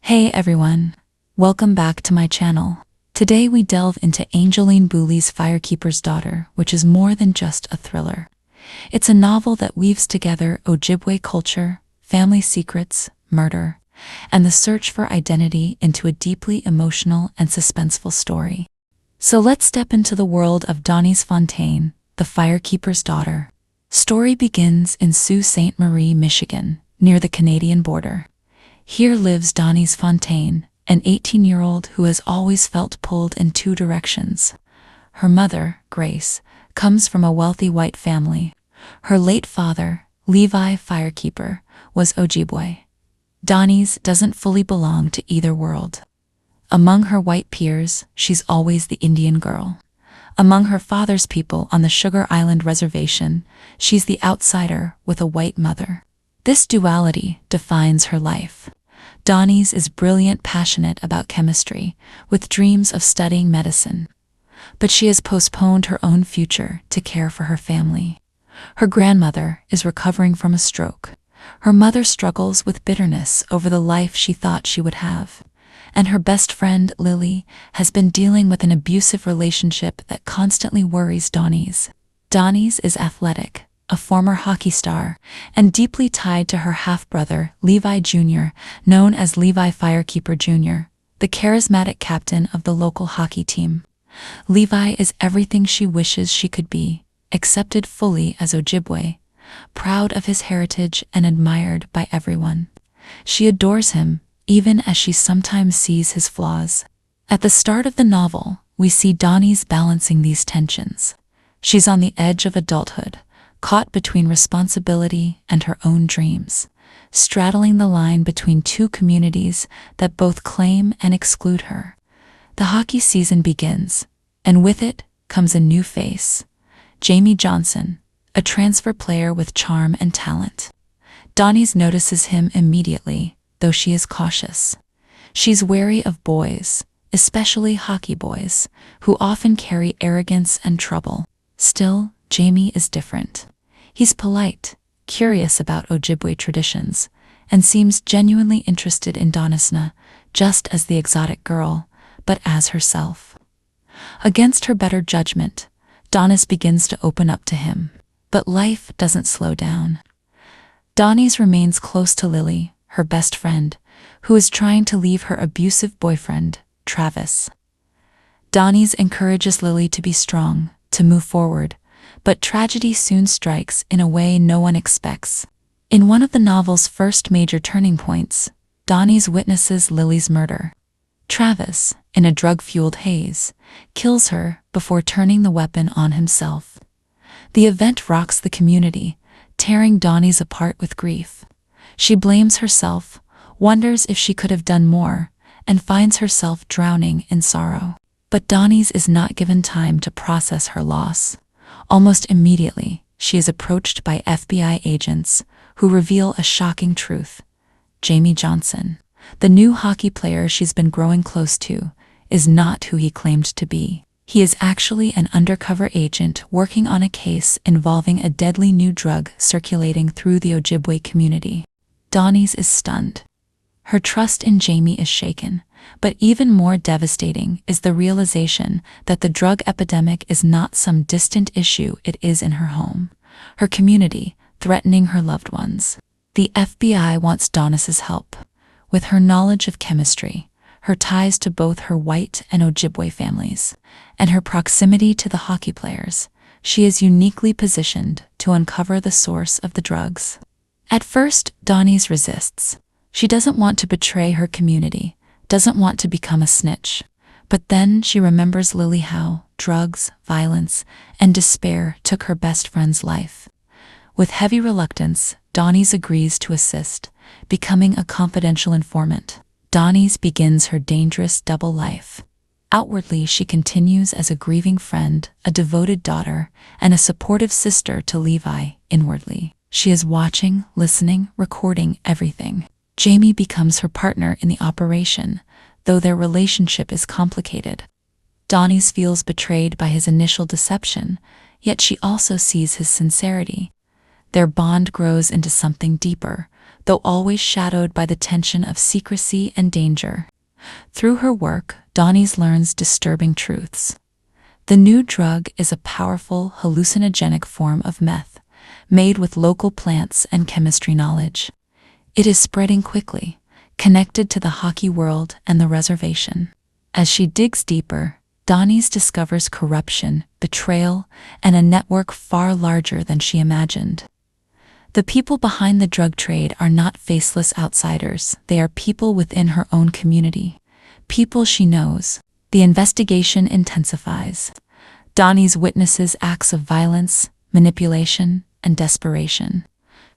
Hey everyone, welcome back to my channel. Today we delve into Angeline Boulley's Firekeeper's Daughter, which is more than just a thriller. It's a novel that weaves together Ojibwe culture, family secrets, murder, and the search for identity into a deeply emotional and suspenseful story. So let's step into the world of Donnies Fontaine, the Firekeeper's Daughter. Story begins in Sault Ste. Marie, Michigan, near the Canadian border. Here lives Donnies Fontaine, an 18-year-old who has always felt pulled in two directions. Her mother, Grace, comes from a wealthy white family. Her late father, Levi Firekeeper, was Ojibwe. Donnies doesn't fully belong to either world. Among her white peers, she's always the Indian girl. Among her father's people on the Sugar Island reservation, she's the outsider with a white mother. This duality defines her life. Donnies is brilliant, passionate about chemistry, with dreams of studying medicine. But she has postponed her own future to care for her family. Her grandmother is recovering from a stroke. Her mother struggles with bitterness over the life she thought she would have. And her best friend, Lily, has been dealing with an abusive relationship that constantly worries Donnies. Donnies is athletic, a former hockey star, and deeply tied to her half-brother, Levi Jr., known as Levi Firekeeper Jr., the charismatic captain of the local hockey team. Levi is everything she wishes she could be, accepted fully as Ojibwe, proud of his heritage and admired by everyone. She adores him, even as she sometimes sees his flaws. At the start of the novel, we see Donnies balancing these tensions. She's on the edge of adulthood, caught between responsibility and her own dreams, straddling the line between two communities that both claim and exclude her. The hockey season begins, and with it comes a new face, Jamie Johnson, a transfer player with charm and talent. Donnies notices him immediately, though she is cautious. She's wary of boys, especially hockey boys, who often carry arrogance and trouble. Still, Jamie is different. He's polite, curious about Ojibwe traditions, and seems genuinely interested in Donnisna, just as the exotic girl, but as herself. Against her better judgment, Donnis begins to open up to him. But life doesn't slow down. Donnies remains close to Lily, her best friend, who is trying to leave her abusive boyfriend, Travis. Donnies encourages Lily to be strong, to move forward, but tragedy soon strikes in a way no one expects. In one of the novel's first major turning points, Donnies witnesses Lily's murder. Travis, in a drug-fueled haze, kills her before turning the weapon on himself. The event rocks the community, tearing Donnies apart with grief. She blames herself, wonders if she could have done more, and finds herself drowning in sorrow. But Donnies is not given time to process her loss. Almost immediately, she is approached by FBI agents who reveal a shocking truth. Jamie Johnson, the new hockey player she's been growing close to, is not who he claimed to be. He is actually an undercover agent working on a case involving a deadly new drug circulating through the Ojibwe community. Donnies is stunned. Her trust in Jamie is shaken, but even more devastating is the realization that the drug epidemic is not some distant issue, it is in her home, her community, threatening her loved ones. The FBI wants Donnis's help. With her knowledge of chemistry, her ties to both her white and Ojibwe families, and her proximity to the hockey players, she is uniquely positioned to uncover the source of the drugs. At first, Donnies resists. She doesn't want to betray her community, doesn't want to become a snitch. But then she remembers Lily, how drugs, violence, and despair took her best friend's life. With heavy reluctance, Donnies agrees to assist, becoming a confidential informant. Donnies begins her dangerous double life. Outwardly, she continues as a grieving friend, a devoted daughter, and a supportive sister to Levi. Inwardly, she is watching, listening, recording everything. Jamie becomes her partner in the operation, though their relationship is complicated. Donnies feels betrayed by his initial deception, yet she also sees his sincerity. Their bond grows into something deeper, though always shadowed by the tension of secrecy and danger. Through her work, Donies learns disturbing truths. The new drug is a powerful, hallucinogenic form of meth, made with local plants and chemistry knowledge. It is spreading quickly, connected to the hockey world and the reservation. As she digs deeper, Donies discovers corruption, betrayal, and a network far larger than she imagined. The people behind the drug trade are not faceless outsiders, they are people within her own community, people she knows. The investigation intensifies. Donies witnesses acts of violence, manipulation, and desperation.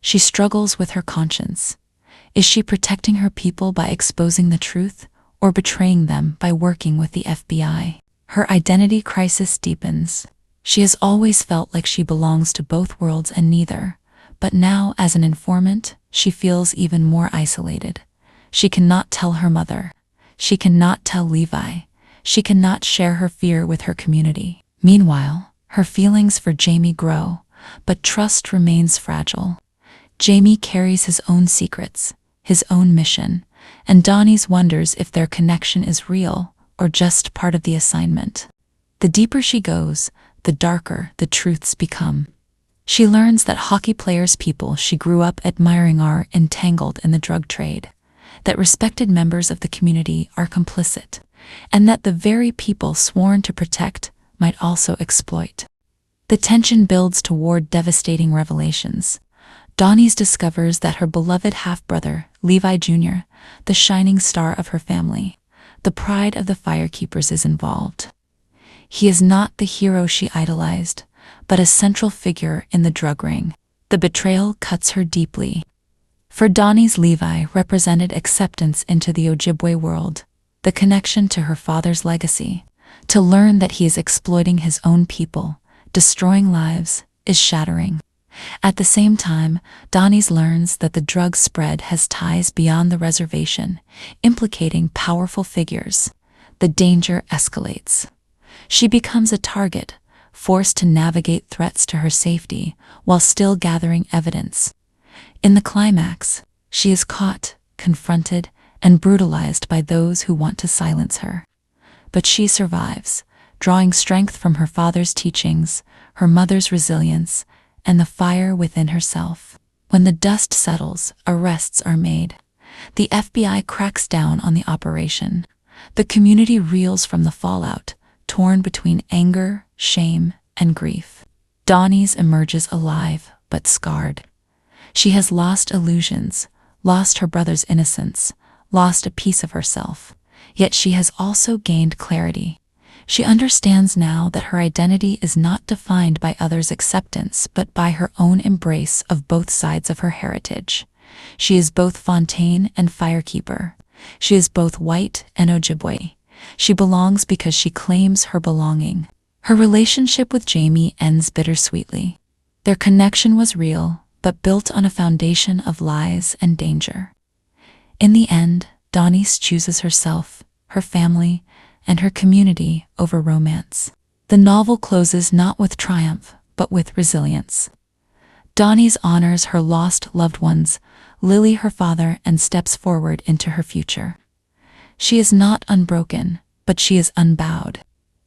She struggles with her conscience. Is she protecting her people by exposing the truth, or betraying them by working with the FBI? Her identity crisis deepens. She has always felt like she belongs to both worlds and neither, but now, as an informant, she feels even more isolated. She cannot tell her mother. She cannot tell Levi. She cannot share her fear with her community. Meanwhile, her feelings for Jamie grow, but trust remains fragile. Jamie carries his own secrets, his own mission, and Donies wonders if their connection is real or just part of the assignment. The deeper she goes, the darker the truths become. She learns that hockey players' people she grew up admiring are entangled in the drug trade, that respected members of the community are complicit, and that the very people sworn to protect might also exploit. The tension builds toward devastating revelations. Donies discovers that her beloved half-brother, Levi Jr., the shining star of her family, the pride of the Firekeepers, is involved. He is not the hero she idolized, but a central figure in the drug ring. The betrayal cuts her deeply. For Donies, Levi represented acceptance into the Ojibwe world, the connection to her father's legacy. To learn that he is exploiting his own people, destroying lives, is shattering. At the same time, Donies learns that the drug spread has ties beyond the reservation, implicating powerful figures. The danger escalates. She becomes a target, forced to navigate threats to her safety while still gathering evidence. In the climax, she is caught, confronted, and brutalized by those who want to silence her. But she survives, drawing strength from her father's teachings, her mother's resilience, and the fire within herself. When the dust settles, arrests are made. The FBI cracks down on the operation. The community reels from the fallout, torn between anger, shame, and grief. Donies emerges alive, but scarred. She has lost illusions, lost her brother's innocence, lost a piece of herself. Yet she has also gained clarity. She understands now that her identity is not defined by others' acceptance, but by her own embrace of both sides of her heritage. She is both Fontaine and Firekeeper. She is both white and Ojibwe. She belongs because she claims her belonging. Her relationship with Jamie ends bittersweetly. Their connection was real, but built on a foundation of lies and danger. In the end, Donies chooses herself, her family, and her community over romance. The novel closes not with triumph, but with resilience. Donies honors her lost loved ones, Lily her father, and steps forward into her future. She is not unbroken, but she is unbowed.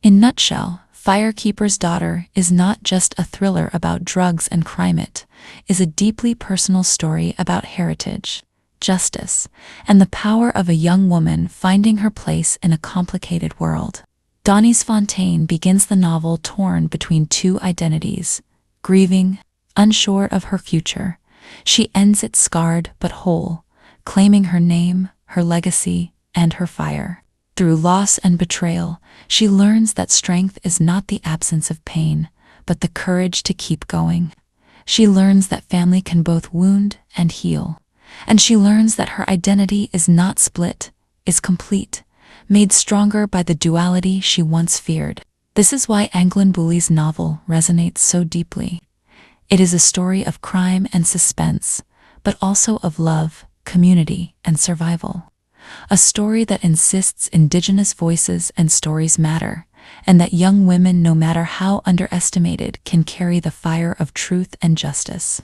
In nutshell, Firekeeper's Daughter is not just a thriller about drugs and crime. It is a deeply personal story about heritage, justice, and the power of a young woman finding her place in a complicated world. Donies Fontaine begins the novel torn between two identities, grieving, unsure of her future. She ends it scarred but whole, claiming her name, her legacy, and her fire. Through loss and betrayal, she learns that strength is not the absence of pain, but the courage to keep going. She learns that family can both wound and heal. And she learns that her identity is not split, is complete, made stronger by the duality she once feared. This is why Angeline Boulley's novel resonates so deeply. It is a story of crime and suspense, but also of love, community, and survival. A story that insists Indigenous voices and stories matter, and that young women, no matter how underestimated, can carry the fire of truth and justice.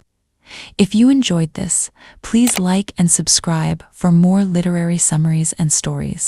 If you enjoyed this, please like and subscribe for more literary summaries and stories.